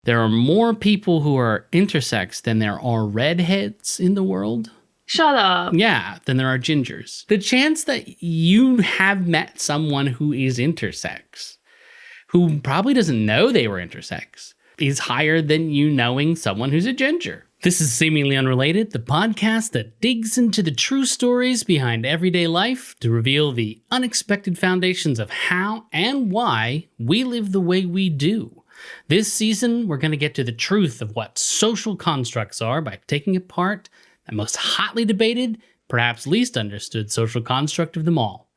there are more people who are intersex than there are redheads in the world. Shut up. Yeah, than there are gingers. The chance that you have met someone who is intersex, who probably doesn't know they were intersex, is higher than you knowing someone who's a ginger. This is Seemingly Unrelated, the podcast that digs into the true stories behind everyday life to reveal the unexpected foundations of how and why we live the way we do. This season, we're going to get to the truth of what social constructs are by taking apart the most hotly debated, perhaps least understood social construct of them all,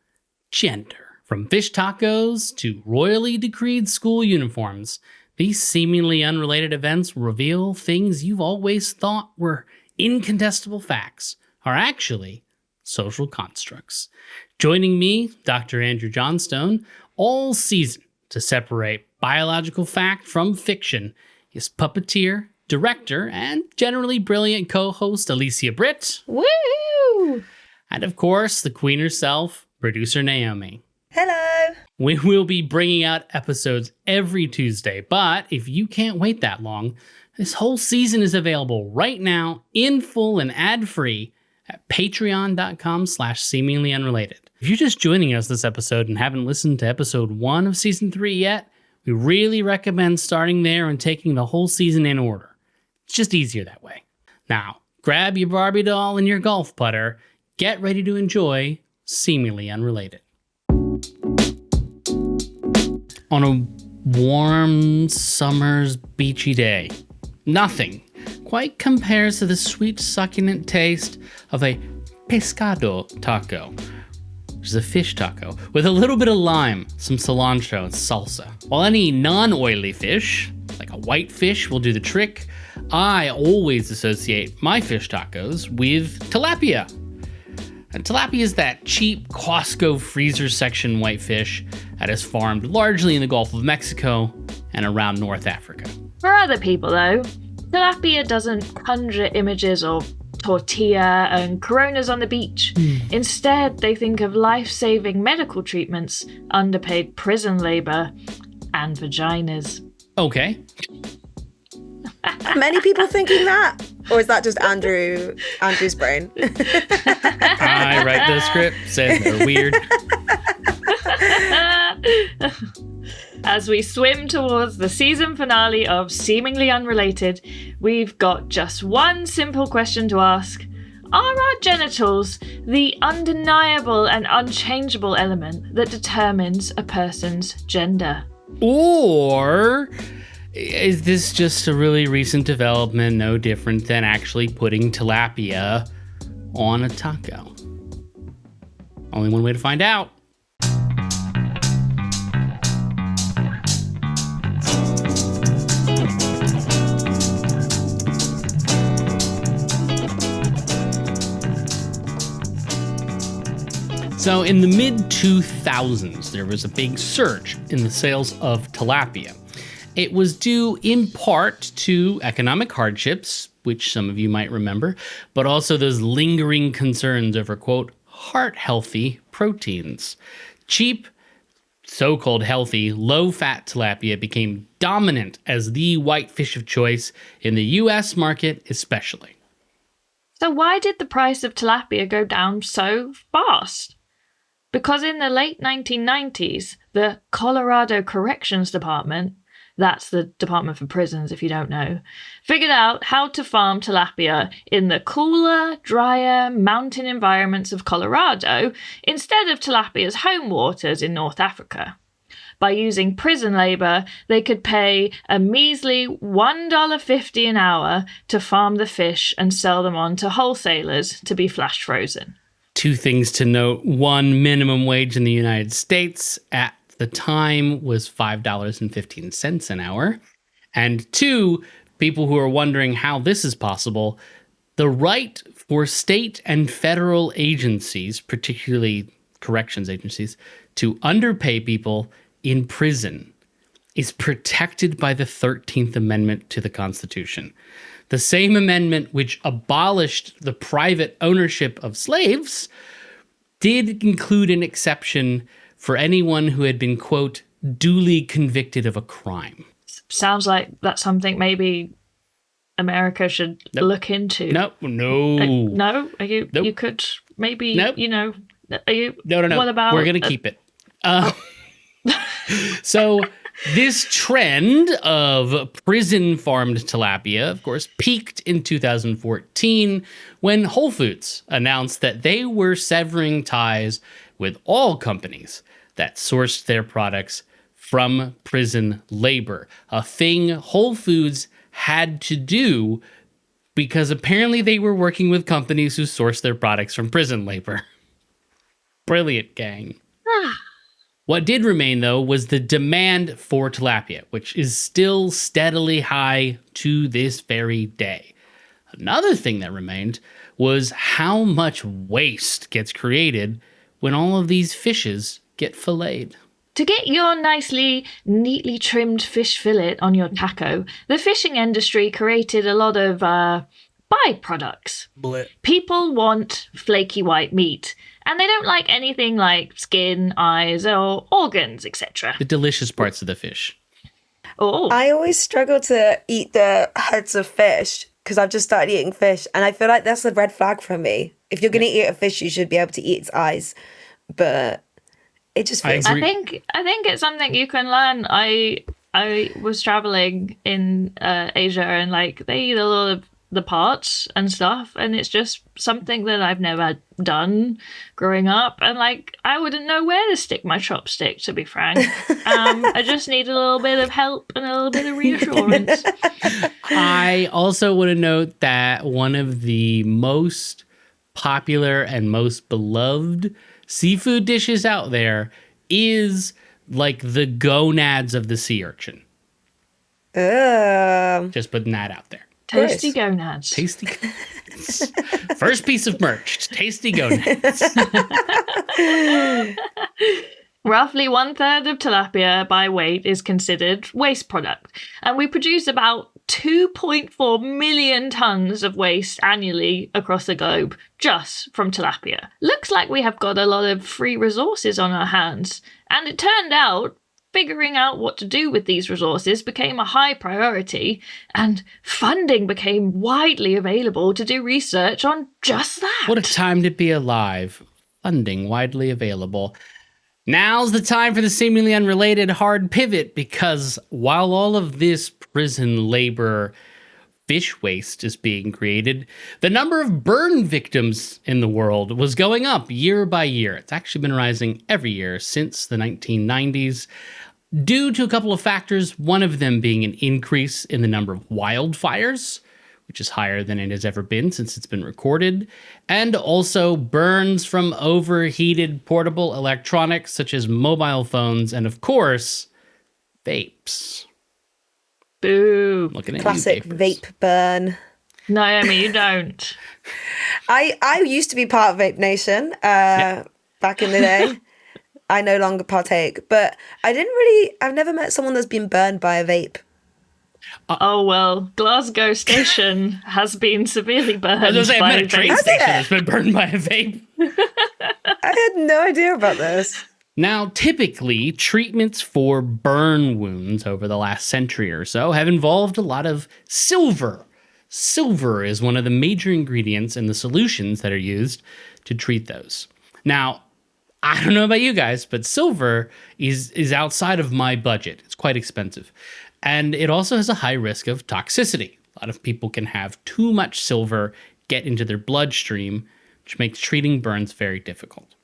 gender. From fish tacos to royally decreed school uniforms, these seemingly unrelated events reveal things you've always thought were incontestable facts are actually social constructs. Joining me, Dr. Andrew Johnstone, all season to separate biological fact from fiction is puppeteer, director, and generally brilliant co-host Alicia Britt. Woo! And of course, the queen herself, producer Naomi. Hello. We will be bringing out episodes every Tuesday, but if you can't wait that long, this whole season is available right now in full and ad-free at patreon.com/seeminglyunrelated. If you're just joining us this episode and haven't listened to episode 1 of season 3 yet, we really recommend starting there and taking the whole season in order. It's just easier that way. Now, grab your Barbie doll and your golf putter, get ready to enjoy Seemingly Unrelated. On a warm summer's beachy day, nothing quite compares to the sweet, succulent taste of a pescado taco, which is a fish taco, with a little bit of lime, some cilantro, and salsa. While any non-oily fish, like a white fish, will do the trick, I always associate my fish tacos with tilapia. And tilapia is that cheap Costco freezer section whitefish that is farmed largely in the Gulf of Mexico and around North Africa. For other people, though, tilapia doesn't conjure images of tortilla and coronas on the beach. Instead, they think of life-saving medical treatments, underpaid prison labor, and vaginas. Okay. Are many people thinking that? Or is that just Andrew's brain? I write the script, said they're weird. As we swim towards the season finale of Seemingly Unrelated, we've got just one simple question to ask. Are our genitals the undeniable and unchangeable element that determines a person's gender? Or is this just a really recent development, no different than actually putting tilapia on a taco? Only one way to find out. So in the mid-2000s, there was a big surge in the sales of tilapia. It was due in part to economic hardships, which some of you might remember, but also those lingering concerns over, quote, heart-healthy proteins. Cheap, so-called healthy, low-fat tilapia became dominant as the white fish of choice in the U.S. market especially. So why did the price of tilapia go down so fast? Because in the late 1990s, the Colorado Corrections Department, that's the Department for Prisons if you don't know, figured out how to farm tilapia in the cooler, drier mountain environments of Colorado instead of tilapia's home waters in North Africa. By using prison labor, they could pay a measly $1.50 an hour to farm the fish and sell them on to wholesalers to be flash frozen. Two things to note. One, minimum wage in the United States at the time was $5.15 an hour. And two, people who are wondering how this is possible, the right for state and federal agencies, particularly corrections agencies, to underpay people in prison is protected by the 13th Amendment to the Constitution. The same amendment which abolished the private ownership of slaves did include an exception for anyone who had been, quote, duly convicted of a crime. sounds like that's something maybe America should look into. No. No? Are you? Nope. You could maybe. Nope. Are you? No. What about? We're gonna keep it. So this trend of prison farmed tilapia, of course, peaked in 2014 when Whole Foods announced that they were severing ties with all companies that sourced their products from prison labor, a thing Whole Foods had to do because apparently they were working with companies who sourced their products from prison labor. Brilliant, gang. What did remain, though, was the demand for tilapia, which is still steadily high to this very day. Another thing that remained was how much waste gets created when all of these fishes get filleted. To get your neatly trimmed fish fillet on your taco, the fishing industry created a lot of byproducts. People want flaky white meat, and they don't like anything like skin, eyes, or organs, etc. The delicious parts of the fish. Oh, I always struggle to eat the heads of fish because I've just started eating fish, and I feel like that's a red flag for me. If you're going to eat a fish, you should be able to eat its eyes, but it just feels. I think it's something you can learn. I was traveling in Asia, and like they eat a lot of the parts and stuff, and it's just something that I've never done growing up, and like I wouldn't know where to stick my chopstick, to be frank. I just need a little bit of help and a little bit of reassurance. I also want to note that one of the most popular and most beloved seafood dishes out there is like the gonads of the sea urchin. Just putting that out there. Tasty gonads. Tasty gonads. First piece of merch. Tasty gonads. Roughly 1/3 of tilapia by weight is considered waste product, and we produce about 2.4 million tons of waste annually across the globe just from tilapia. Looks like we have got a lot of free resources on our hands, and it turned out figuring out what to do with these resources became a high priority, and funding became widely available to do research on just that. What a time to be alive. Funding widely available. Now's the time for the seemingly unrelated hard pivot, because while all of this prison labor fish waste is being created, the number of burn victims in the world was going up year by year. It's actually been rising every year since the 1990s, due to a couple of factors, one of them being an increase in the number of wildfires, which is higher than it has ever been since it's been recorded, and also burns from overheated portable electronics such as mobile phones and, of course, vapes. Boo. Looking at Classic you, vapers. vape burn. Naomi, you don't. I used to be part of Vape Nation back in the day. I no longer partake, but I've never met someone that's been burned by a vape. Oh, well, Glasgow Station has been severely burned. I was going to say, I've met a train Has station it? that's been burned by a vape. I had no idea about this. Now, typically, treatments for burn wounds over the last century or so have involved a lot of silver. Silver is one of the major ingredients in the solutions that are used to treat those. Now, I don't know about you guys, but silver is outside of my budget. It's quite expensive. And it also has a high risk of toxicity. A lot of people can have too much silver get into their bloodstream, which makes treating burns very difficult.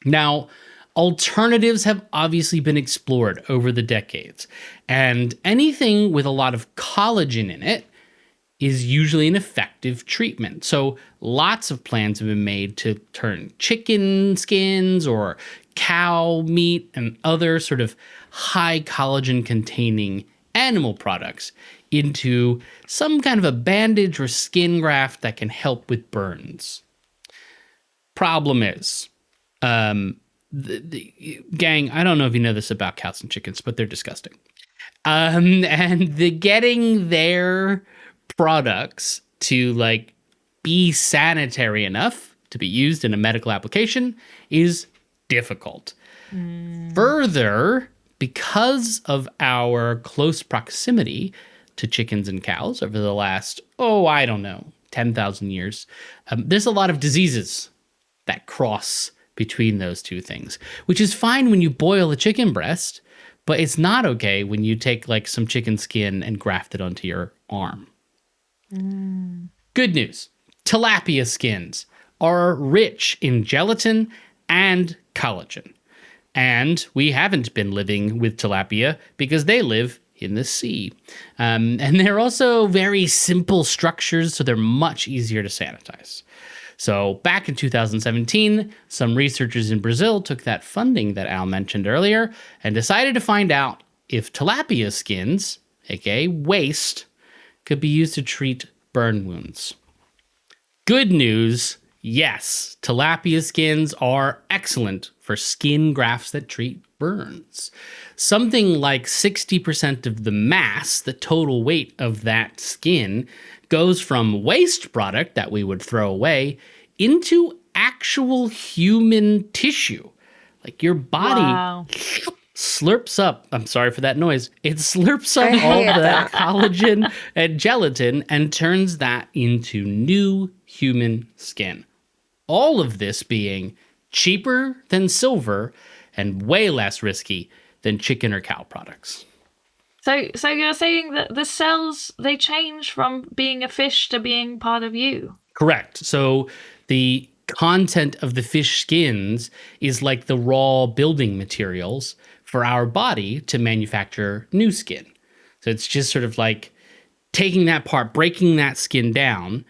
Now, alternatives have obviously been explored over the decades, and anything with a lot of collagen in it is usually an effective treatment. So lots of plans have been made to turn chicken skins or cow meat and other sort of high collagen containing animal products into some kind of a bandage or skin graft that can help with burns. Problem is, the gang, I don't know if you know this about cows and chickens, but they're disgusting. And the getting their products to like be sanitary enough to be used in a medical application is difficult. Further, because of our close proximity to chickens and cows over the last, 10,000 years, there's a lot of diseases that cross between those two things, which is fine when you boil a chicken breast, but it's not okay when you take like some chicken skin and graft it onto your arm. Good news. Tilapia skins are rich in gelatin and collagen. And we haven't been living with tilapia because they live in the sea. And they're also very simple structures, so they're much easier to sanitize. So back in 2017, some researchers in Brazil took that funding that Al mentioned earlier and decided to find out if tilapia skins, aka waste, could be used to treat burn wounds. Good news, yes, tilapia skins are excellent for skin grafts that treat burns. Something like 60% of the mass, the total weight of that skin, goes from waste product that we would throw away into actual human tissue. Like your body slurps up, I'm sorry for that noise, it slurps up all the collagen and gelatin and turns that into new human skin. All of this being cheaper than silver and way less risky than chicken or cow products. So you're saying that the cells, they change from being a fish to being part of you? Correct. So the content of the fish skins is like the raw building materials for our body to manufacture new skin. So it's just sort of like taking that part, breaking that skin down,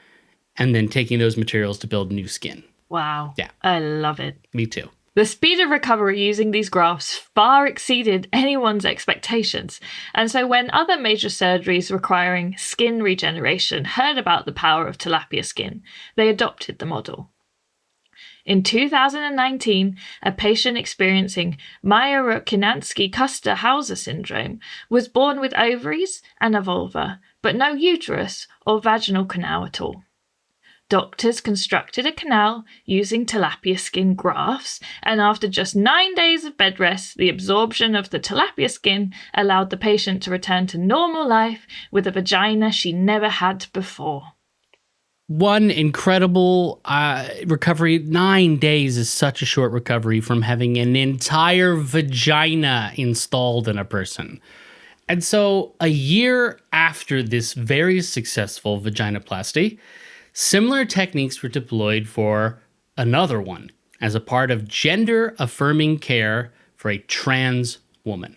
and then taking those materials to build new skin. Wow. Yeah. I love it. Me too. The speed of recovery using these grafts far exceeded anyone's expectations, and so when other major surgeries requiring skin regeneration heard about the power of tilapia skin, they adopted the model. In 2019, a patient experiencing Myhre-Kinansky-Kuster-Hauser syndrome was born with ovaries and a vulva, but no uterus or vaginal canal at all. Doctors constructed a canal using tilapia skin grafts, and after just 9 days of bed rest, the absorption of the tilapia skin allowed the patient to return to normal life with a vagina she never had before. One incredible recovery. 9 days is such a short recovery from having an entire vagina installed in a person. And so a year after this very successful vaginoplasty, similar techniques were deployed for another one as a part of gender-affirming care for a trans woman.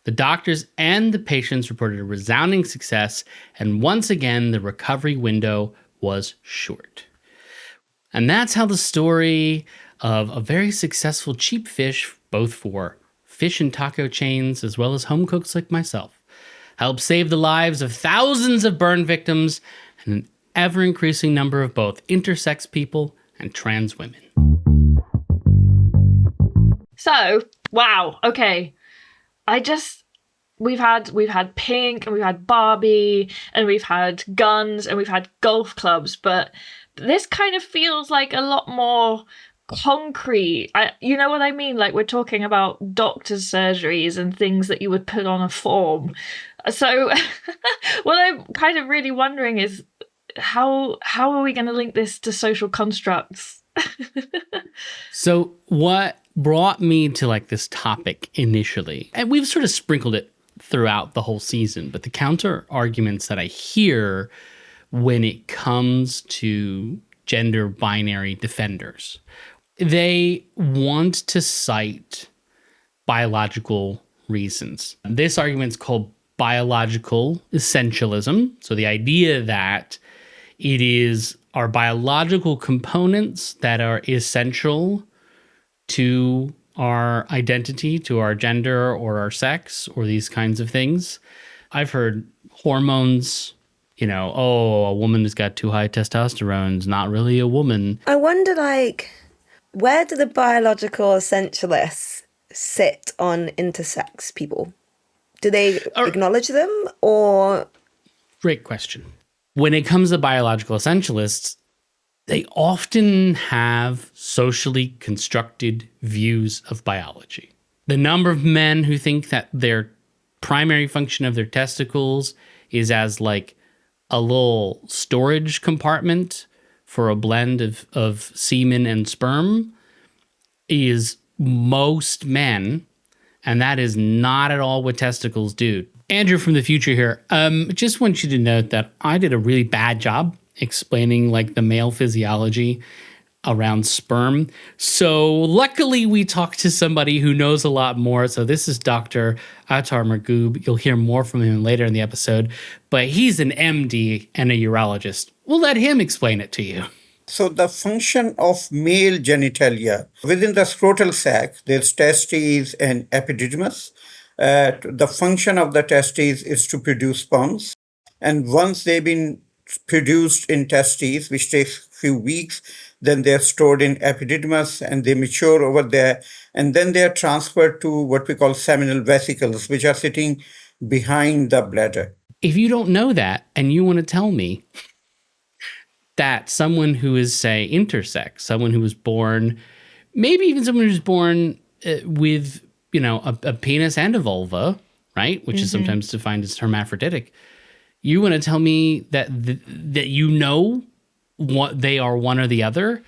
The doctors and the patients reported a resounding success, and once again, the recovery window was short. And that's how the story of a very successful cheap fish, both for fish and taco chains as well as home cooks like myself, helped save the lives of thousands of burn victims and an ever-increasing number of both intersex people and trans women. So, wow, okay. We've had Pink, and we've had Barbie, and we've had guns, and we've had golf clubs, but this kind of feels like a lot more concrete. You know what I mean? Like, we're talking about doctor's surgeries and things that you would put on a form. So what I'm kind of really wondering is how are we going to link this to social constructs? So what brought me to like this topic initially, and we've sort of sprinkled it throughout the whole season, but the counter arguments that I hear when it comes to gender binary defenders, they want to cite biological reasons. This argument is called biological essentialism. So the idea that it is our biological components that are essential to our identity, to our gender or our sex or these kinds of things. I've heard hormones, a woman who's got too high testosterone is not really a woman. I wonder, where do the biological essentialists sit on intersex people? Do they acknowledge them or? Great question. When it comes to biological essentialists, they often have socially constructed views of biology. The number of men who think that their primary function of their testicles is as like a little storage compartment for a blend of semen and sperm is most men, and that is not at all what testicles do. Andrew from the future here, just want you to note that I did a really bad job explaining like the male physiology around sperm. So luckily we talked to somebody who knows a lot more. So this is Dr. Attar Margoob. You'll hear more from him later in the episode, but he's an MD and a urologist. We'll let him explain it to you. So the function of male genitalia, within the scrotal sac, there's testes and epididymis. The function of the testes is to produce sperms. And once they've been produced in testes, which takes a few weeks, then they're stored in epididymis and they mature over there. And then they're transferred to what we call seminal vesicles, which are sitting behind the bladder. If you don't know that and you want to tell me that someone who is, say, intersex, someone who was born, maybe even someone who's born with, you know, a penis and a vulva, right, which is sometimes defined as hermaphroditic, you want to tell me that that you know what they are, one or the other?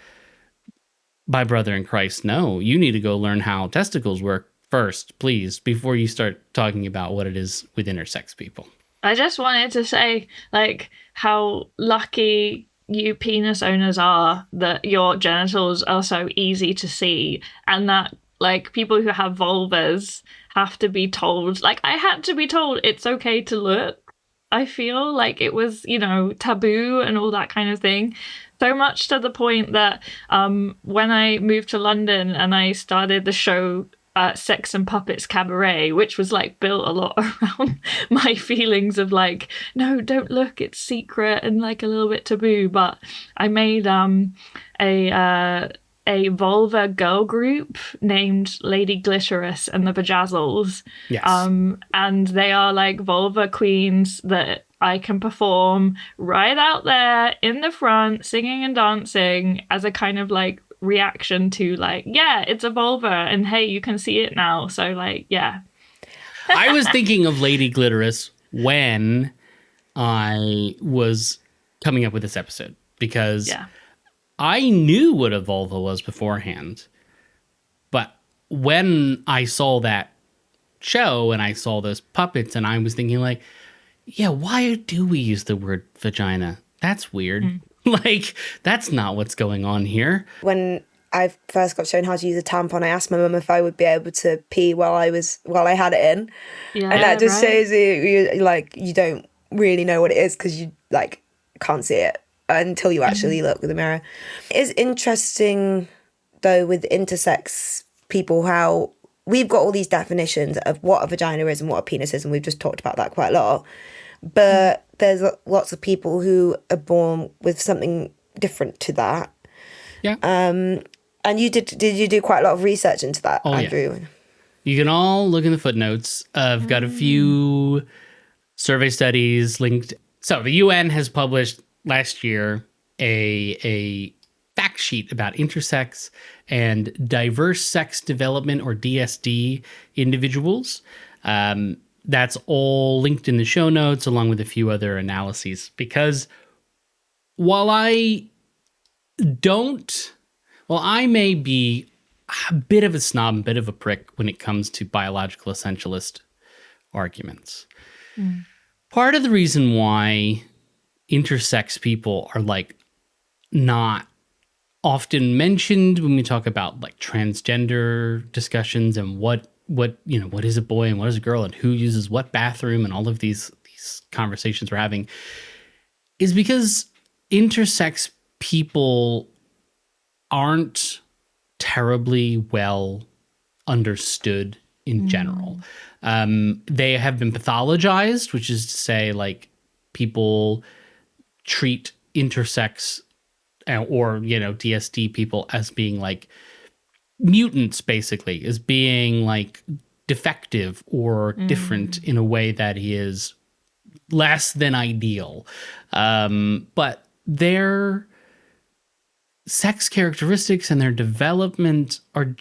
My brother in Christ, no. You need to go learn how testicles work first, please, before you start talking about what it is with intersex people. I just wanted to say, like, how lucky you penis owners are that your genitals are so easy to see, and that, like, people who have vulvas have to be told, like, I had to be told it's okay to look. I feel like it was, you know, taboo and all that kind of thing. So much to the point that when I moved to London and I started the show Sex and Puppets Cabaret, which was like built a lot around my feelings of like, no, don't look, it's secret and like a little bit taboo. But I made a vulva girl group named Lady Glitterous and the Bejazzles. Yes. And they are like vulva queens that I can perform right out there in the front, singing and dancing as a kind of like reaction to like, yeah, it's a vulva and hey, you can see it now. So like, yeah. I was thinking of Lady Glitterous when I was coming up with this episode because I knew what a vulva was beforehand. But when I saw that show and I saw those puppets and I was thinking like, yeah, why do we use the word vagina? That's weird. Like, that's not what's going on here. When I first got shown how to use a tampon, I asked my mum if I would be able to pee while I had it in. Yeah, and that just shows you don't really know what it is because you like can't see it until you actually look with a mirror. It's interesting though with intersex people how we've got all these definitions of what a vagina is and what a penis is, and we've just talked about that quite a lot. But there's lots of people who are born with something different to that. Yeah. And did you do quite a lot of research into that, Andrew? Yeah. You can all look in the footnotes. I've got a few survey studies linked. So the UN has published last year a fact sheet about intersex and diverse sex development, or DSD, individuals. That's all linked in the show notes along with a few other analyses. Because while I may be a bit of a snob, a bit of a prick when it comes to biological essentialist arguments. Part of the reason why intersex people are like not often mentioned when we talk about like transgender discussions and what is a boy and what is a girl and who uses what bathroom and all of these conversations we're having is because intersex people aren't terribly well understood in general. They have been pathologized, which is to say like people treat intersex or, DSD people as being like mutants, basically, as being like defective or different in a way that is less than ideal. But their sex characteristics and their development are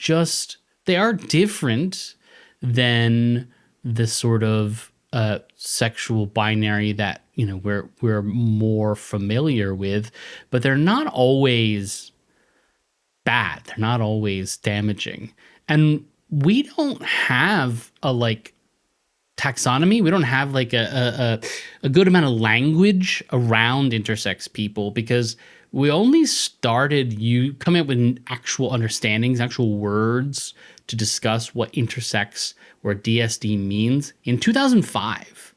they are different, than the sort of sexual binary that, you know, we're more familiar with, but they're not always bad. They're not always damaging. And we don't have a like taxonomy. We don't have like a good amount of language around intersex people, because we only started coming up with actual understandings, actual words to discuss what intersex or DSD means in 2005.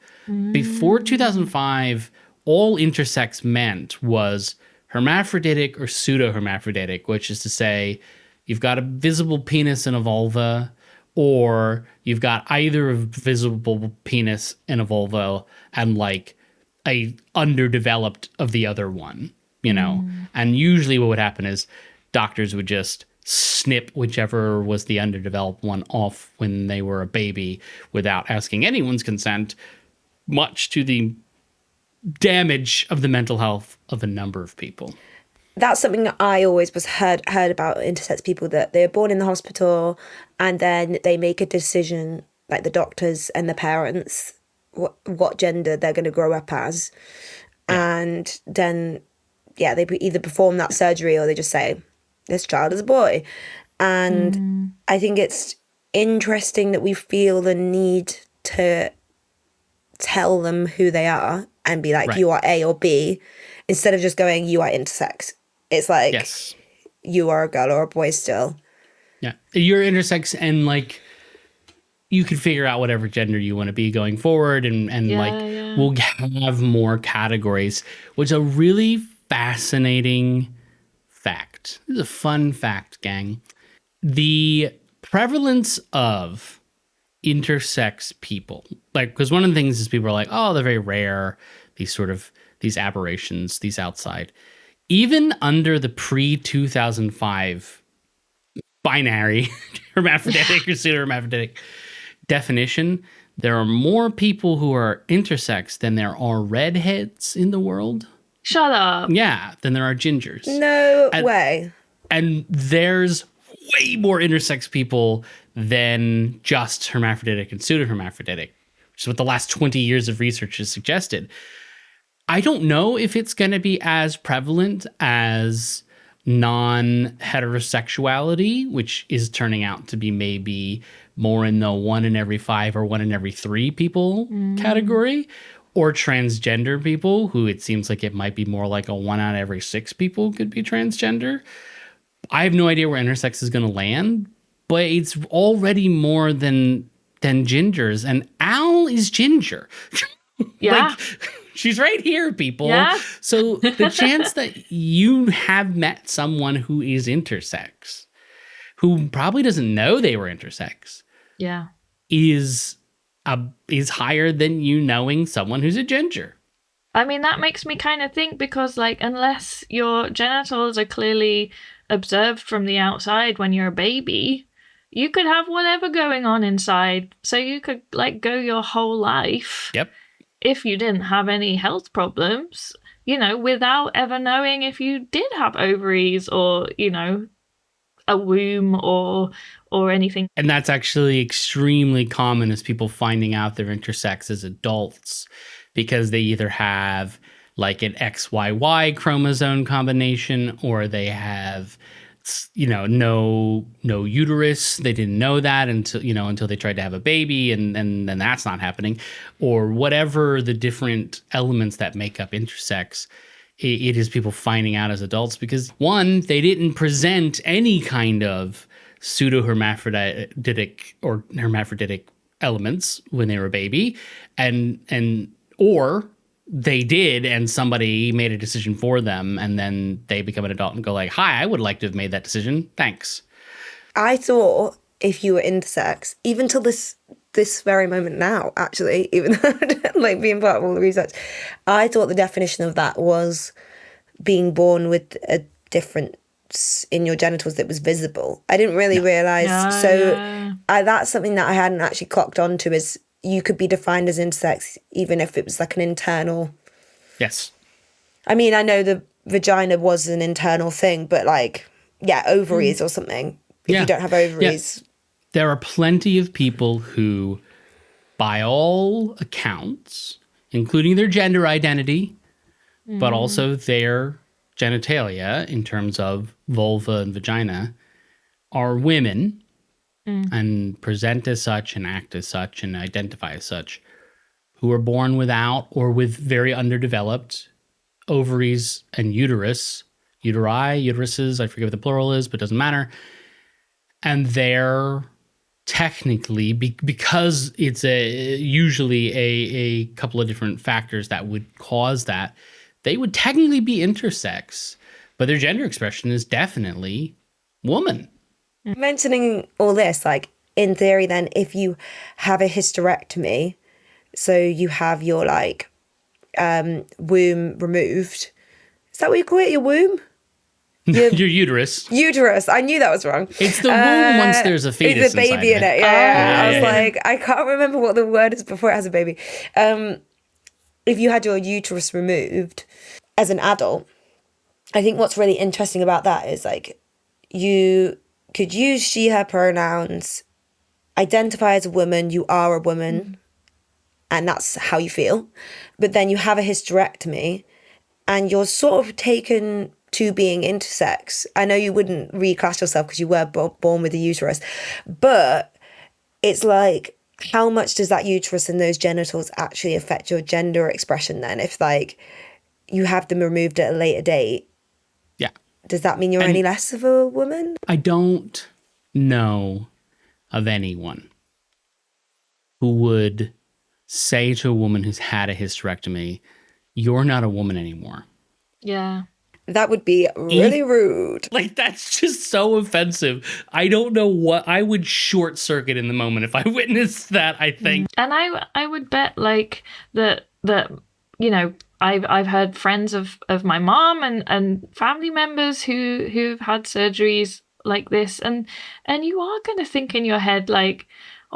Before 2005, all intersex meant was hermaphroditic or pseudo-hermaphroditic, which is to say you've got a visible penis and a vulva, or you've got either a visible penis and a vulva and like a underdeveloped of the other one, you know? And usually what would happen is doctors would just snip whichever was the underdeveloped one off when they were a baby without asking anyone's consent, much to the damage of the mental health of a number of people. That's something that I always was heard about intersex people, that they're born in the hospital and then they make a decision, like the doctors and the parents, what gender they're going to grow up as. Yeah. And then, yeah, they either perform that surgery or they just say, this child is a boy. And I think it's interesting that we feel the need to tell them who they are and be like, you are A or B, instead of just going, you are intersex. It's like, yes, you are a girl or a boy still. Yeah. You're intersex, and like you can figure out whatever gender you want to be going forward, and we'll have more categories, which is a really fascinating fact. This is a fun fact, gang. The prevalence of intersex people, like, because one of the things is people are like, oh, they're very rare, these aberrations, these outside. Even under the pre-2005 binary hermaphroditic or pseudo-hermaphroditic definition, there are more people who are intersex than there are redheads in the world. Shut up. Yeah, than there are gingers. No way. And there's way more intersex people than just hermaphroditic and pseudo-hermaphroditic, which is what the last 20 years of research has suggested. I don't know if it's going to be as prevalent as non-heterosexuality, which is turning out to be maybe more in the 1 in every 5 or 1 in every 3 people category, or transgender people, who it seems like it might be more like a 1 out of every 6 people could be transgender. I have no idea where intersex is going to land, but it's already more than gingers, and Al is ginger. Yeah. Like, she's right here, people. Yeah. So the chance that you have met someone who is intersex, who probably doesn't know they were intersex, is higher than you knowing someone who's a ginger. I mean, that makes me kind of think, because like, unless your genitals are clearly observed from the outside when you're a baby, you could have whatever going on inside. So you could like go your whole life. Yep. If you didn't have any health problems, you know, without ever knowing if you did have ovaries or, you know, a womb or anything. And that's actually extremely common, is people finding out they're intersex as adults, because they either have like an XYY chromosome combination, or they have, you know, no uterus. They didn't know that until they tried to have a baby, and then that's not happening, or whatever the different elements that make up intersex. It is people finding out as adults because, one, they didn't present any kind of pseudo-hermaphroditic or hermaphroditic elements when they were a baby, or they did, and somebody made a decision for them, and then they become an adult and go like, hi, I would like to have made that decision. Thanks. I thought if you were intersex, even till this very moment now, actually, even like being part of all the research, I thought the definition of that was being born with a difference in your genitals that was visible. I didn't really realise. That's something that I hadn't actually clocked onto, is you could be defined as intersex even if it was like an internal. Yes. I mean, I know the vagina was an internal thing, but like, ovaries or something. If you don't have ovaries. There are plenty of people who, by all accounts, including their gender identity, but also their genitalia in terms of vulva and vagina, are women and present as such and act as such and identify as such, who are born without or with very underdeveloped ovaries and uteruses, I forget what the plural is, but it doesn't matter. And they're technically, because it's usually a couple of different factors that would cause that, they would technically be intersex, but their gender expression is definitely woman. Mentioning all this, like in theory, then if you have a hysterectomy, so you have your like womb removed. Is that what you call it? Your womb? Your uterus. Uterus. I knew that was wrong. It's the womb once there's a fetus it's a baby inside in it. of Yeah. I was yeah. like, I can't remember what the word is before it has a baby. If you had your uterus removed as an adult, I think what's really interesting about that is like you could use she, her pronouns, identify as a woman, you are a woman, and that's how you feel. But then you have a hysterectomy and you're sort of taken to being intersex. I know you wouldn't reclass yourself because you were born with a uterus, but it's like, how much does that uterus and those genitals actually affect your gender expression then? If like you have them removed at a later date, Yeah. does that mean you're any less of a woman? I don't know of anyone who would say to a woman who's had a hysterectomy, you're not a woman anymore. Yeah. That would be really rude. Like, that's just so offensive. I don't know what I would short circuit in the moment if I witnessed that, I think. And I would bet like that you know, I've heard friends of my mom and family members who've had surgeries like this, and you are gonna think in your head like,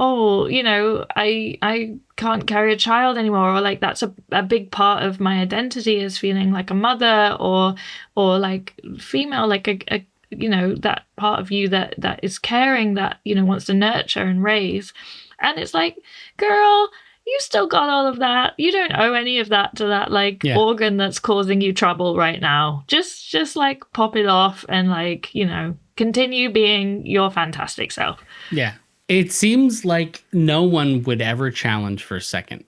oh, you know, I can't carry a child anymore, or like that's a big part of my identity is feeling like a mother or like female, like a you know, that part of you that is caring, that, you know, wants to nurture and raise. And it's like, girl, you still got all of that. You don't owe any of that to that like organ that's causing you trouble right now. Just like pop it off and like, you know, continue being your fantastic self. Yeah. It seems like no one would ever challenge for a second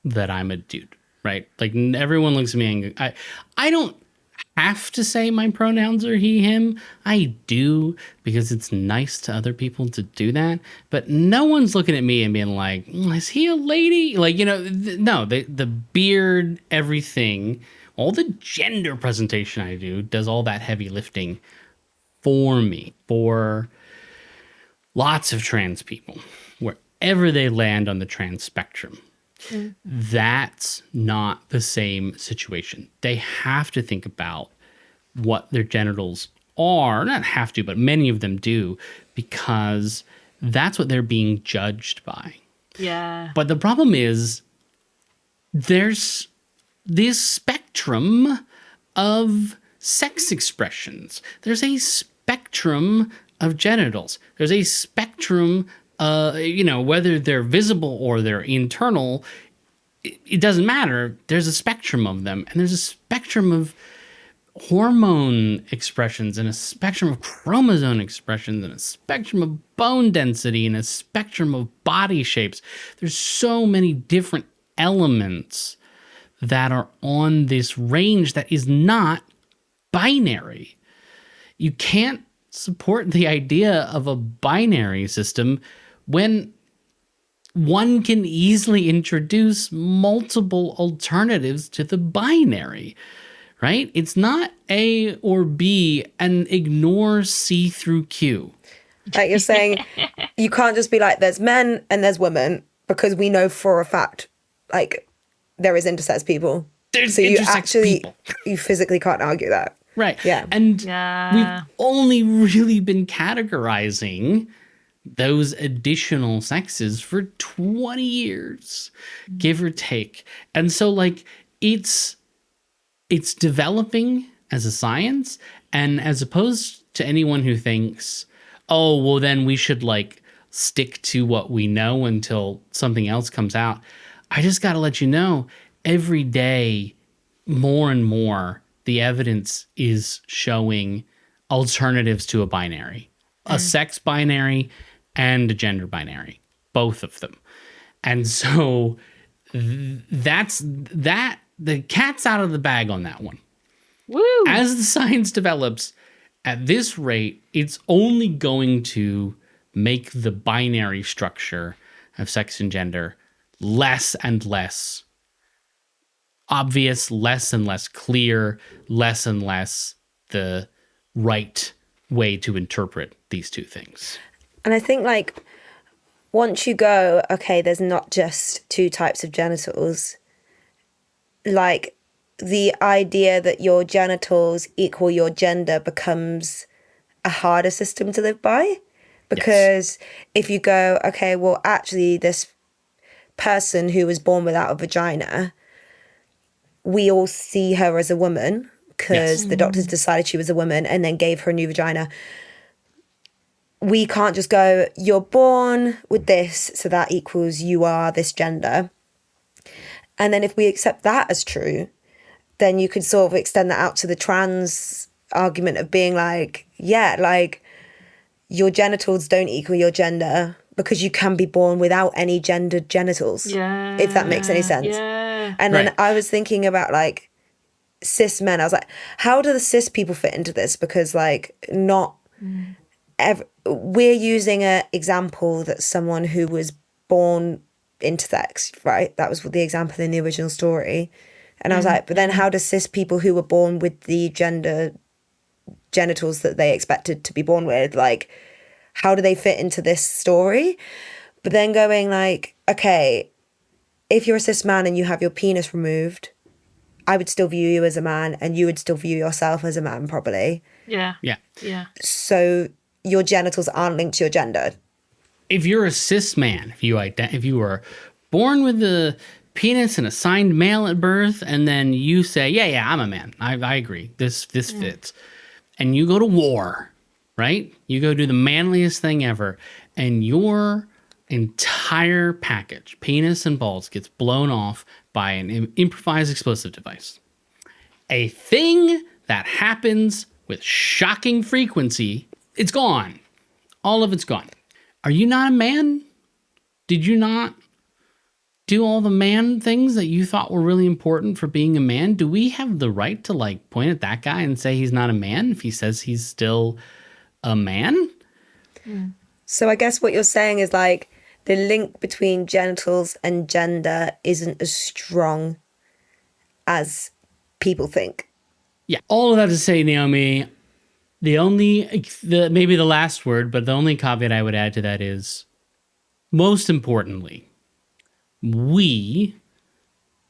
that I'm a dude, right? Like everyone looks at me and I don't have to say my pronouns are he, him. I do because it's nice to other people to do that. But no one's looking at me and being like, is he a lady? Like, you know, no, the beard, everything, all the gender presentation I do does all that heavy lifting for me, for lots of trans people, wherever they land on the trans spectrum. That's not the same situation. They have to think about what their genitals are. Not have to, but many of them do, because that's what they're being judged by. Yeah. But the problem is there's this spectrum of sex expressions. There's a spectrum of genitals. There's a spectrum, you know, whether they're visible or they're internal, it doesn't matter. There's a spectrum of them, and there's a spectrum of hormone expressions and a spectrum of chromosome expressions and a spectrum of bone density and a spectrum of body shapes. There's so many different elements that are on this range that is not binary. You can't support the idea of a binary system when one can easily introduce multiple alternatives to the binary, right? It's not A or B and ignore C through Q. Like you're saying, you can't just be like, there's men and there's women, because we know for a fact, like, there is intersex people. There's so you intersex actually, people. you physically can't argue that. Right. Yeah. And Yeah. we've only really been categorizing those additional sexes for 20 years, give or take. And so like it's developing as a science, and as opposed to anyone who thinks, oh, well then we should like stick to what we know until something else comes out. I just got to let you know, every day, more and more, the evidence is showing alternatives to a binary, a sex binary and a gender binary, both of them. And so the cat's out of the bag on that one. Woo! As the science develops, at this rate, it's only going to make the binary structure of sex and gender less and less obvious, less and less clear, less and less the right way to interpret these two things. And I think, like, once you go, okay, there's not just two types of genitals, like, the idea that your genitals equal your gender becomes a harder system to live by. Because if you go, okay, well, actually, this person who was born without a vagina, we all see her as a woman because the doctors decided she was a woman and then gave her a new vagina. We can't just go, you're born with this, so that equals you are this gender. And then if we accept that as true, then you could sort of extend that out to the trans argument of being like, yeah, like, your genitals don't equal your gender because you can be born without any gendered genitals. Yeah. If that makes any sense. Yeah. And then Right. I was thinking about, like, cis men. I was like, how do the cis people fit into this? Because, like, not we're using an example that someone who was born intersex, right? That was the example in the original story. And I was like, but then how do cis people who were born with the genitals that they expected to be born with, like, how do they fit into this story? But then going, like, okay, if you're a cis man and you have your penis removed, I would still view you as a man and you would still view yourself as a man, probably. Yeah. Yeah. Yeah. So your genitals aren't linked to your gender. If you're a cis man, if you were born with the penis and assigned male at birth, and then you say, yeah, I'm a man. I agree. This fits. And you go to war, right? You go do the manliest thing ever, and your entire package, penis and balls, gets blown off by an improvised explosive device. A thing that happens with shocking frequency, it's gone. All of it's gone. Are you not a man? Did you not do all the man things that you thought were really important for being a man? Do we have the right to, like, point at that guy and say he's not a man if he says he's still a man? So I guess what you're saying is, like, the link between genitals and gender isn't as strong as people think. Yeah. All of that to say, Naomi, maybe the last word, but the only caveat I would add to that is, most importantly, we,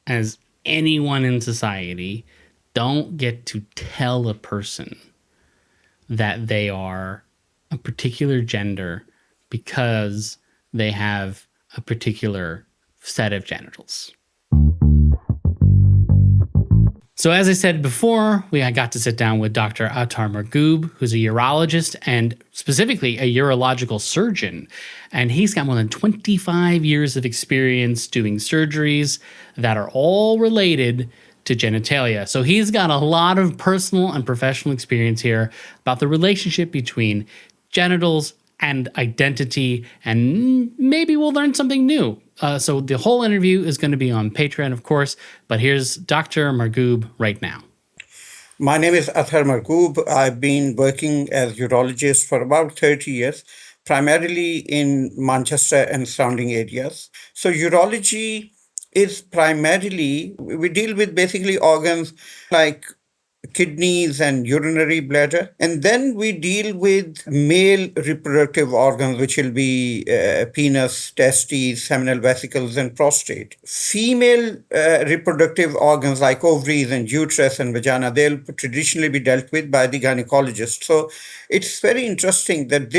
as anyone in society, don't get to tell a person that they are a particular gender because they have a particular set of genitals. So as I said before, I got to sit down with Dr. Attar Margoob, who's a urologist and specifically a urological surgeon. And he's got more than 25 years of experience doing surgeries that are all related to genitalia. So he's got a lot of personal and professional experience here about the relationship between genitals and identity, and maybe we'll learn something new. So the whole interview is going to be on Patreon, of course, but here's Dr. Margoob right now. My name is Attar Margoob. I've been working as urologist for about 30 years, primarily in Manchester and surrounding areas. So urology is primarily, we deal with basically organs like kidneys and urinary bladder. And then we deal with male reproductive organs, which will be penis, testes, seminal vesicles, and prostate. Female reproductive organs like ovaries and uterus and vagina, they'll traditionally be dealt with by the gynecologist. So it's very interesting that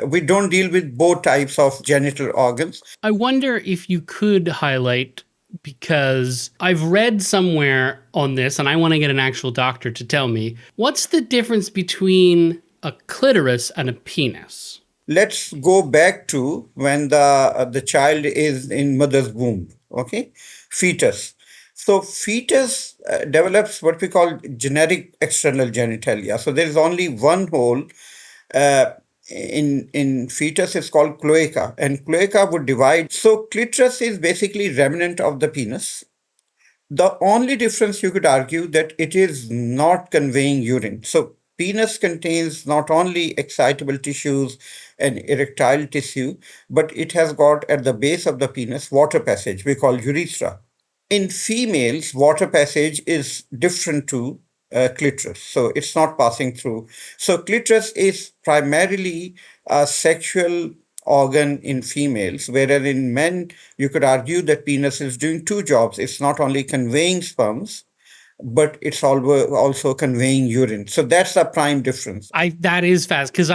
we don't deal with both types of genital organs. I wonder if you could highlight, because I've read somewhere on this, and I want to get an actual doctor to tell me, what's the difference between a clitoris and a penis? Let's go back to when the child is in mother's womb. Okay, fetus. So fetus develops what we call generic external genitalia. So there is only one hole uh, in fetus. Is called cloaca, and cloaca would divide. So clitoris is basically remnant of the penis. The only difference you could argue that it is not conveying urine. So penis contains not only excitable tissues and erectile tissue, but it has got at the base of the penis water passage we call urethra. In females, water passage is different to clitoris, so it's not passing through. So clitoris is primarily a sexual organ in females, whereas in men, you could argue that penis is doing two jobs. It's not only conveying sperms, but it's also conveying urine. So that's the prime difference. That is fast because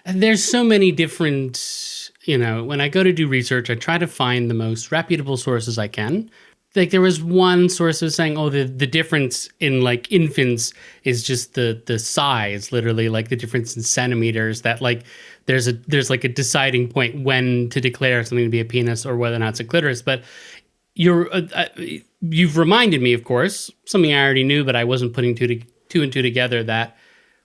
there's so many different, when I go to do research, I try to find the most reputable sources I can. Like there was one source that was saying, oh, the difference in like infants is just the size, literally like the difference in centimeters, that like there's like a deciding point when to declare something to be a penis or whether or not it's a clitoris. But you've reminded me, of course, something I already knew, but I wasn't putting two and two together, that,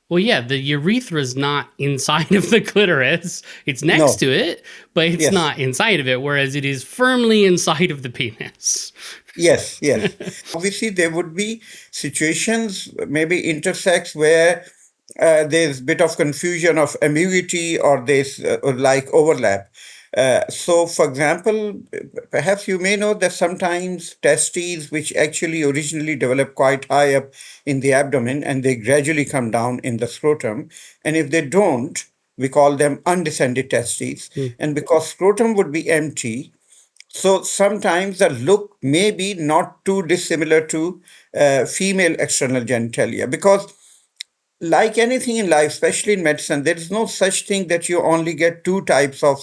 well, yeah, the urethra is not inside of the clitoris. It's next No. to it, but it's Yes. not inside of it, whereas it is firmly inside of the penis. Yes, yes. Obviously, there would be situations, maybe intersex, where there's a bit of confusion of ambiguity or there's like overlap. So, for example, perhaps you may know that sometimes testes, which actually originally develop quite high up in the abdomen and they gradually come down in the scrotum. And if they don't, we call them undescended testes. And because scrotum would be empty, so sometimes the look may be not too dissimilar to female external genitalia, because like anything in life, especially in medicine, there is no such thing that you only get two types of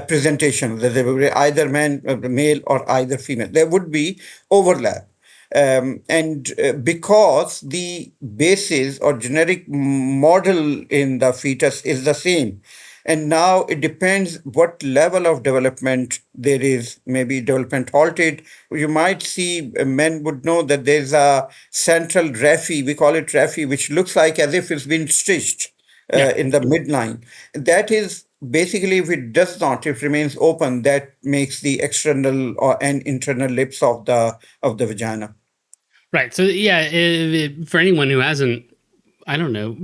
presentation. That there will be either male or either female. There would be overlap. And because the basis or generic model in the fetus is the same, and now it depends what level of development there is, maybe development halted. You might see men would know that there's a central raphe, we call it raphe, which looks like as if it's been stitched in the midline. That is basically, if it does not, if it remains open, that makes the external and internal lips of the vagina. Right. So, yeah, for anyone who hasn't, I don't know,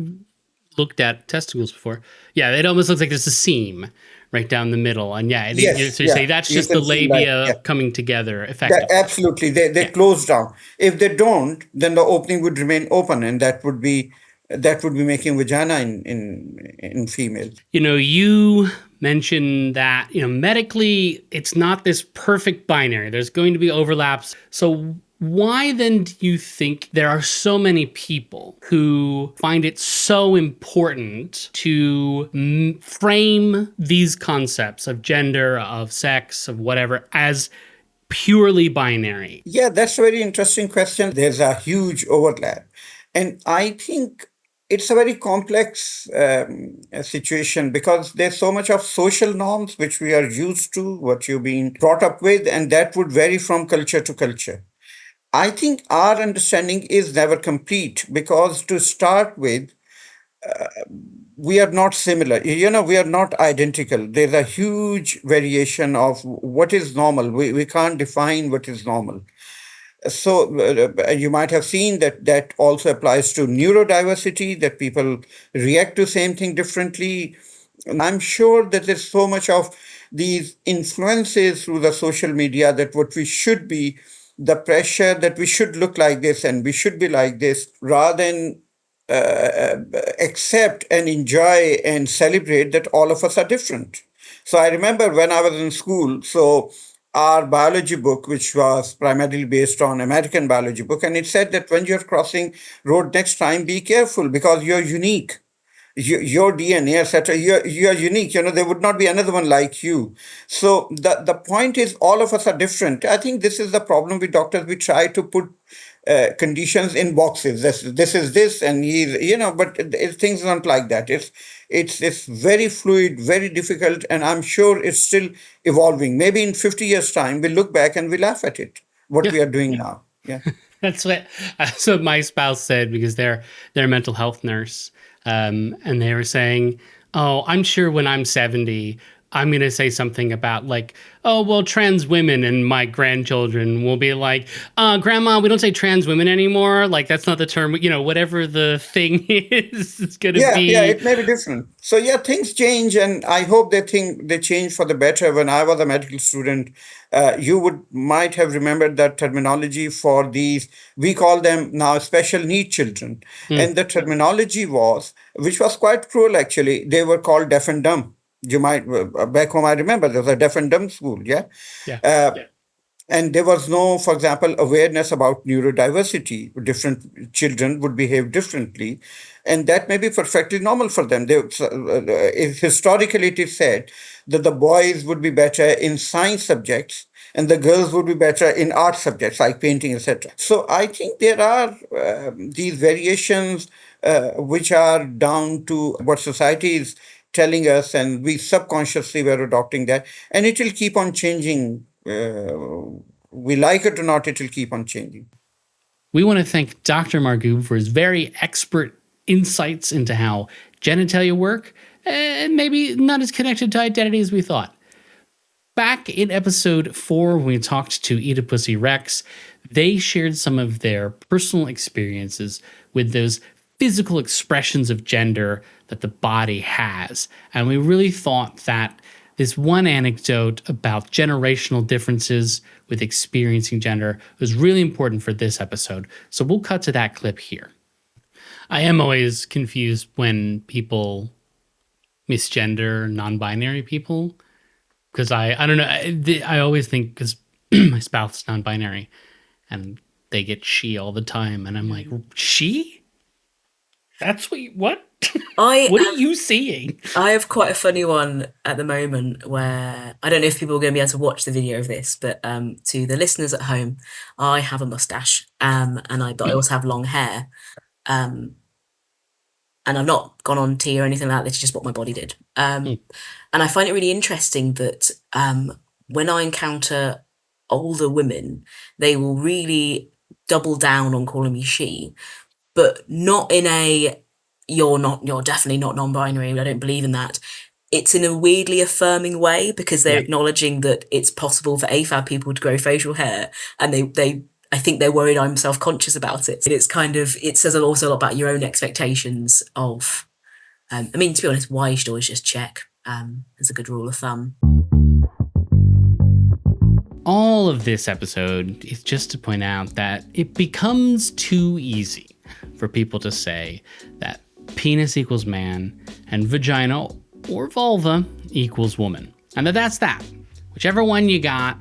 looked at testicles before, yeah, it almost looks like there's a seam right down the middle. And yeah, Yes, so you say that's you just can the see labia yeah. coming together effectively. Absolutely, they close down. If they don't, then the opening would remain open, and that would be making vagina in female. You mentioned that, medically, it's not this perfect binary. There's going to be overlaps. So why then do you think there are so many people who find it so important to frame these concepts of gender, of sex, of whatever, as purely binary? Yeah, that's a very interesting question. There's a huge overlap. And I think it's a very complex situation, because there's so much of social norms which we are used to, what you've been brought up with, and that would vary from culture to culture. I think our understanding is never complete, because to start with, we are not similar. We are not identical. There's a huge variation of what is normal. We can't define what is normal. So you might have seen that also applies to neurodiversity, that people react to same thing differently. And I'm sure that there's so much of these influences through the social media that what we should be, the pressure that we should look like this and we should be like this, rather than accept and enjoy and celebrate that all of us are different. So I remember when I was in school, so our biology book, which was primarily based on American biology book, and it said that when you're crossing road next time, be careful because you're unique. Your DNA, etc. You're unique. There would not be another one like you. So the point is, all of us are different. I think this is the problem with doctors. We try to put conditions in boxes. This is this, and he's, but things aren't like that. It's very fluid, very difficult, and I'm sure it's still evolving. Maybe in 50 years' time, we'll look back and we laugh at it, what we are doing now. Yeah. That's what my spouse said, because they're a mental health nurse, and they were saying, "Oh, I'm sure when I'm 70, I'm going to say something about like, oh, well, trans women, and my grandchildren will be like, Grandma, we don't say trans women anymore. Like, that's not the term, whatever the thing is, it's going to be." Yeah, it may be different. So yeah, things change, and I hope they change for the better. When I was a medical student, you might have remembered that terminology for these. We call them now special need children, and the terminology which was quite cruel actually. They were called deaf and dumb. You might, back home, I remember there was a deaf and dumb school, yeah? And there was no, for example, awareness about neurodiversity. Different children would behave differently, and that may be perfectly normal for them. Historically, it is said that the boys would be better in science subjects and the girls would be better in art subjects like painting, etc. So I think there are these variations which are down to what society is telling us, and we subconsciously were adopting that, and it will keep on changing. We like it or not, it will keep on changing. We want to thank Dr. Margoob for his very expert insights into how genitalia work, and maybe not as connected to identity as we thought. Back in episode 4, when we talked to Oedipus Rex, they shared some of their personal experiences with those physical expressions of gender that the body has. And we really thought that this one anecdote about generational differences with experiencing gender was really important for this episode. So we'll cut to that clip here. I am always confused when people misgender non-binary people, because I don't know. I always think, because my spouse is non-binary and they get she all the time. And I'm like, she? That's what? What are you seeing? I have quite a funny one at the moment where I don't know if people are going to be able to watch the video of this, but to the listeners at home, I have a mustache, but I also have long hair, and I've not gone on tea or anything like that. It's just what my body did, and I find it really interesting that when I encounter older women, they will really double down on calling me she, but not in a you're definitely not non-binary, I don't believe in that. It's in a weirdly affirming way, because they're acknowledging that it's possible for AFAB people to grow facial hair, and I think they're worried I'm self-conscious about it. It says also a lot about your own expectations of, to be honest, why you should always just check, as a good rule of thumb. All of this episode is just to point out that it becomes too easy for people to say that penis equals man and vagina or vulva equals woman. And that's that. Whichever one you got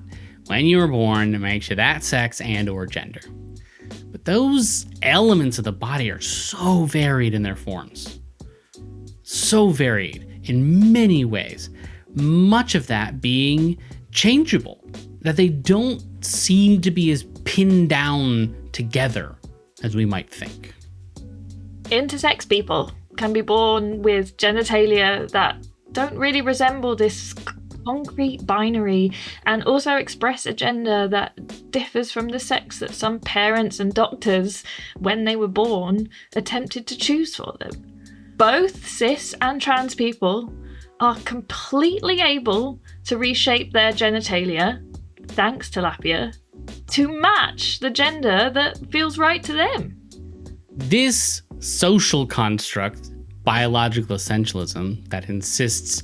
when you were born makes you that sex and or gender. But those elements of the body are so varied in their forms. So varied in many ways. Much of that being changeable, that they don't seem to be as pinned down together as we might think. Intersex people can be born with genitalia that don't really resemble this concrete binary, and also express a gender that differs from the sex that some parents and doctors, when they were born, attempted to choose for them. Both cis and trans people are completely able to reshape their genitalia, thanks tilapia, to match the gender that feels right to them. This social construct, biological essentialism, that insists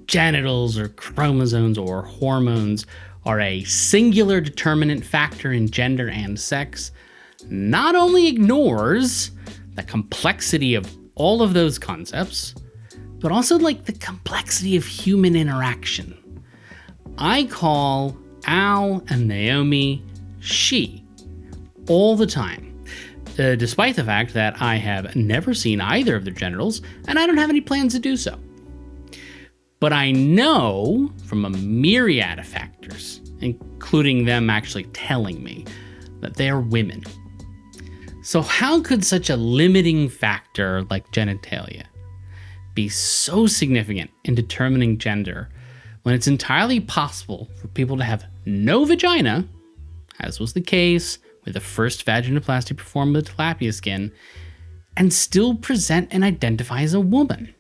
genitals or chromosomes or hormones are a singular determinant factor in gender and sex, not only ignores the complexity of all of those concepts, but also the complexity of human interaction. I call Al and Naomi she all the time. Despite the fact that I have never seen either of their genitals, and I don't have any plans to do so. But I know from a myriad of factors, including them actually telling me, that they are women. So how could such a limiting factor like genitalia be so significant in determining gender when it's entirely possible for people to have no vagina, as was the case with the first vaginoplasty performed with tilapia skin, and still present and identify as a woman?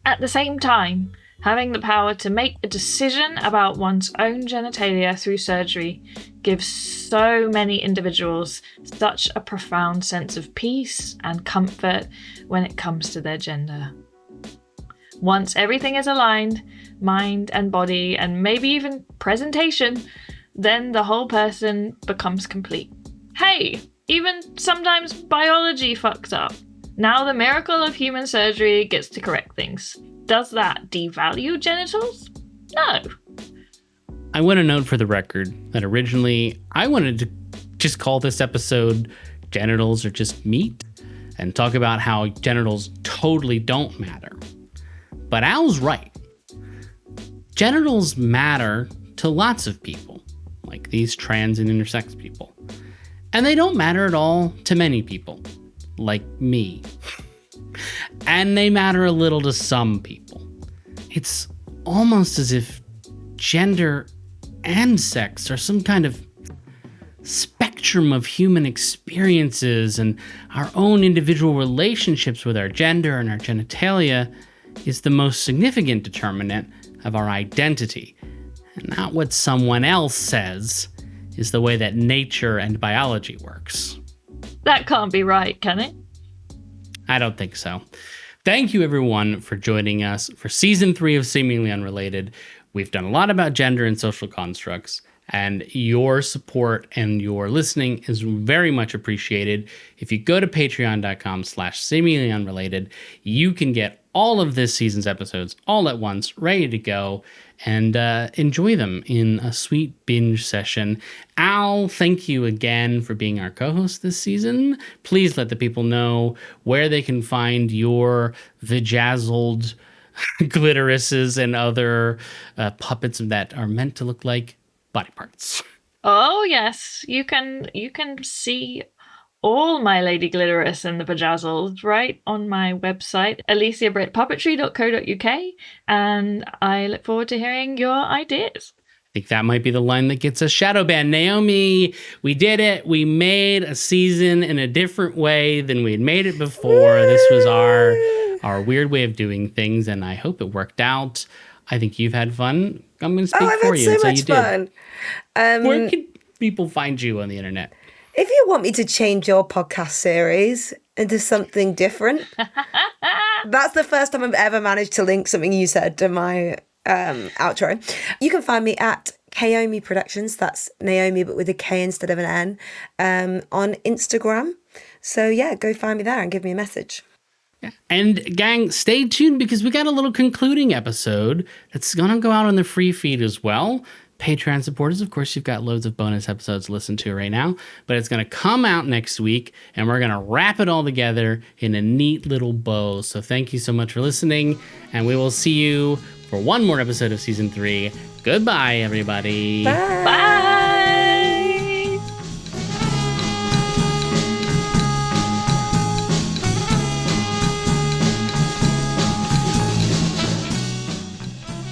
At the same time, having the power to make a decision about one's own genitalia through surgery gives so many individuals such a profound sense of peace and comfort when it comes to their gender. Once everything is aligned, mind and body, and maybe even presentation, then the whole person becomes complete. Hey, even sometimes biology fucks up. Now the miracle of human surgery gets to correct things. Does that devalue genitals? No. I want to note for the record that originally I wanted to just call this episode Genitals Are Just Meat and talk about how genitals totally don't matter. But Al's right. Genitals matter to lots of people, like these trans and intersex people. And they don't matter at all to many people, like me. And they matter a little to some people. It's almost as if gender and sex are some kind of spectrum of human experiences, and our own individual relationships with our gender and our genitalia is the most significant determinant of our identity, and not what someone else says is the way that nature and biology works. That can't be right, can it? I don't think so. Thank you, everyone, for joining us for Season 3 of Seemingly Unrelated. We've done a lot about gender and social constructs, and your support and your listening is very much appreciated. If you go to patreon.com/seemingly unrelated, you can get all of this season's episodes all at once, ready to go, and enjoy them in a sweet binge session. Al, thank you again for being our co-host this season. Please let the people know where they can find your vajazzled glitteruses and other puppets that are meant to look like body parts. Oh yes, you can see all my Lady Glitterous and the Bejazzled right on my website, aliciabrittpuppetry.co.uk, and I look forward to hearing your ideas. I think that might be the line that gets us shadow banned. Naomi, we did it. We made a season in a different way than we had made it before. This was our weird way of doing things, and I hope it worked out. I think you've had fun. I'm going to speak for you. I've had so much fun. Where can people find you on the internet? If you want me to change your podcast series into something different, that's the first time I've ever managed to link something you said to my outro. You can find me at Kaomi Productions. That's Naomi, but with a K instead of an N, on Instagram. So yeah, go find me there and give me a message. Yeah. And gang, stay tuned because we got a little concluding episode that's going to go out on the free feed as well. Patreon supporters, of course, you've got loads of bonus episodes to listen to right now, but it's going to come out next week and we're going to wrap it all together in a neat little bow. So thank you so much for listening, and we will see you for one more episode of Season 3. Goodbye, everybody. Bye. Bye!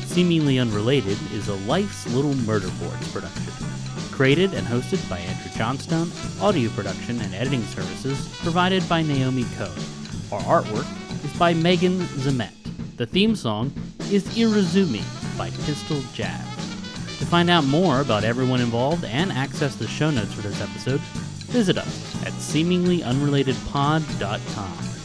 Seemingly Unrelated is a Life's Little Murder Boards production. Created and hosted by Andrew Johnstone, audio production and editing services provided by Naomi Coe. Our artwork is by Megan Zemet. The theme song is Irizumi by Pistol Jazz. To find out more about everyone involved and access the show notes for this episode, visit us at seeminglyunrelatedpod.com.